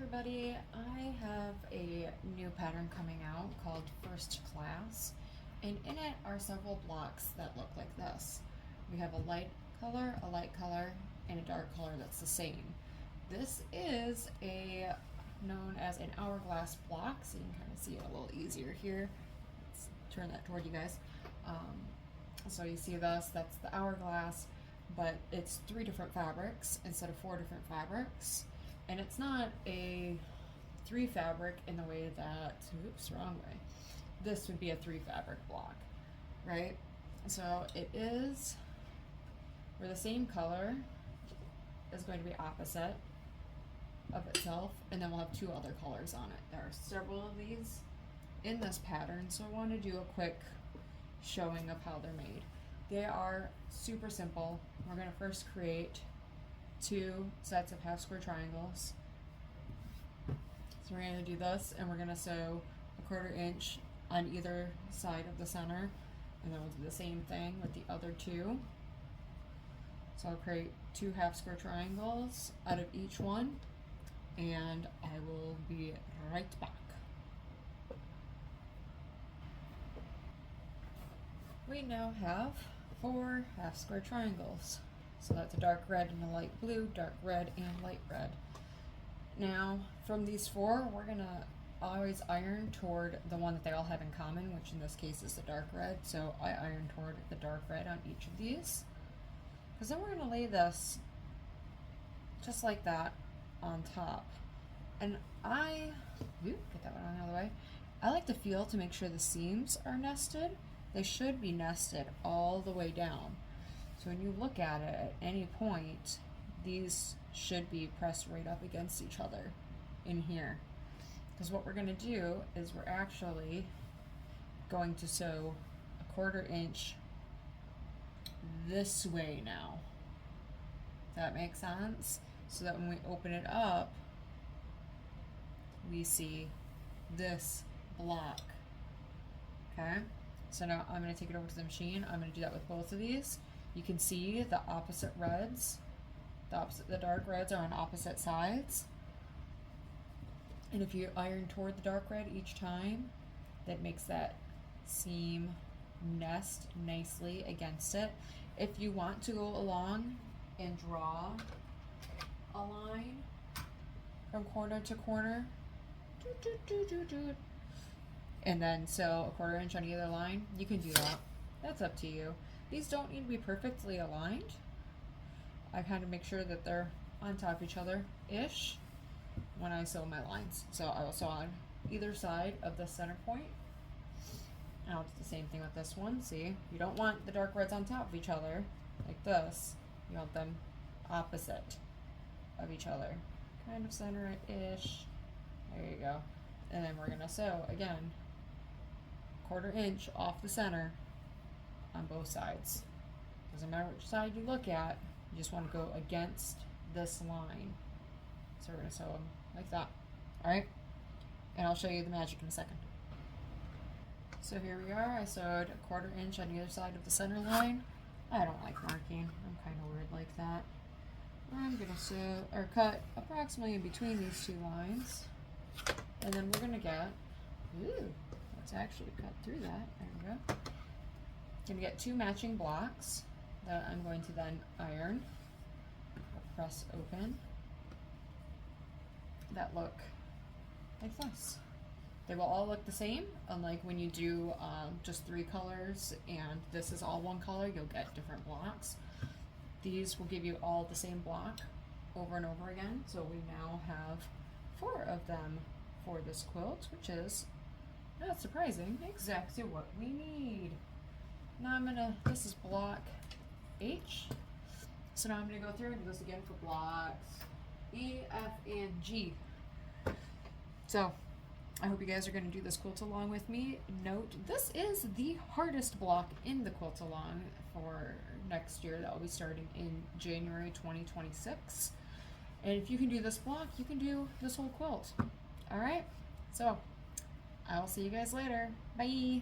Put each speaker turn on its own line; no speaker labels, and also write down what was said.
everybody, I have a new pattern coming out called First Class, and in it are several blocks that look like this. We have a light color, and a dark color that's the same. This is known as an hourglass block, so you can kind of see it a little easier here. Let's turn that toward you guys. So you see this, that's the hourglass, but it's 3 different fabrics instead of 4 different fabrics. And it's not a 3 fabric in the way that, oops, wrong way. This would be a 3 fabric block, right? So it is, where the same color is going to be opposite of itself, and then we'll have 2 other colors on it. There are several of these in this pattern, so I want to do a quick showing of how they're made. They are super simple. We're going to first create 2 sets of half square triangles. So we're going to do this, and we're going to sew a 1/4 inch on either side of the center, and then we'll do the same thing with the other 2. So I'll create 2 half square triangles out of each one, and I will be right back. We now have 4 half square triangles. So that's a dark red and a light blue, dark red and light red. Now, from these 4, we're gonna always iron toward the one that they all have in common, which in this case is the dark red. So I iron toward the dark red on each of these. Because then we're gonna lay this just like that on top. And get that one out of the way. I like to feel to make sure the seams are nested. They should be nested all the way down. So when you look at it at any point, these should be pressed right up against each other in here. Because what we're going to do is we're actually going to sew a 1/4 inch this way now. That makes sense? So that when we open it up, we see this block. Okay? So now I'm going to take it over to the machine. I'm going to do that with both of these. You can see the opposite reds. The dark reds are on opposite sides. And if you iron toward the dark red each time, that makes that seam nest nicely against it. If you want to go along and draw a line from corner to corner, and then sew a 1/4 inch on either line, you can do that. That's up to you. These don't need to be perfectly aligned. I kind of make sure that they're on top of each other-ish when I sew my lines. So I will sew on either side of the center point. And I'll do the same thing with this one. See, you don't want the dark reds on top of each other like this. You want them opposite of each other. Kind of center it-ish. There you go. And then we're gonna sew again 1/4 inch off the center on both sides. Doesn't matter which side you look at, you just want to go against this line. So we're going to sew them like that. Alright? And I'll show you the magic in a second. So here we are. I sewed a 1/4 inch on either side of the center line. I don't like marking. I'm kind of weird like that. I'm going to sew or cut approximately in between these 2 lines. And then we're going to get, let's actually cut through that. There we go. Going to get 2 matching blocks that I'm going to then iron, press open, that look like this. They will all look the same, unlike when you do just 3 colors and this is all 1 color, you'll get different blocks. These will give you all the same block over and over again, so we now have 4 of them for this quilt, which is, not surprising, exactly what we need. Now this is block H. So now I'm gonna go through and do this again for blocks E, F, and G. So I hope you guys are gonna do this quilt along with me. Note, this is the hardest block in the quilt along for next year. That will be starting in January 2026. And if you can do this block, you can do this whole quilt. Alright, so I will see you guys later. Bye!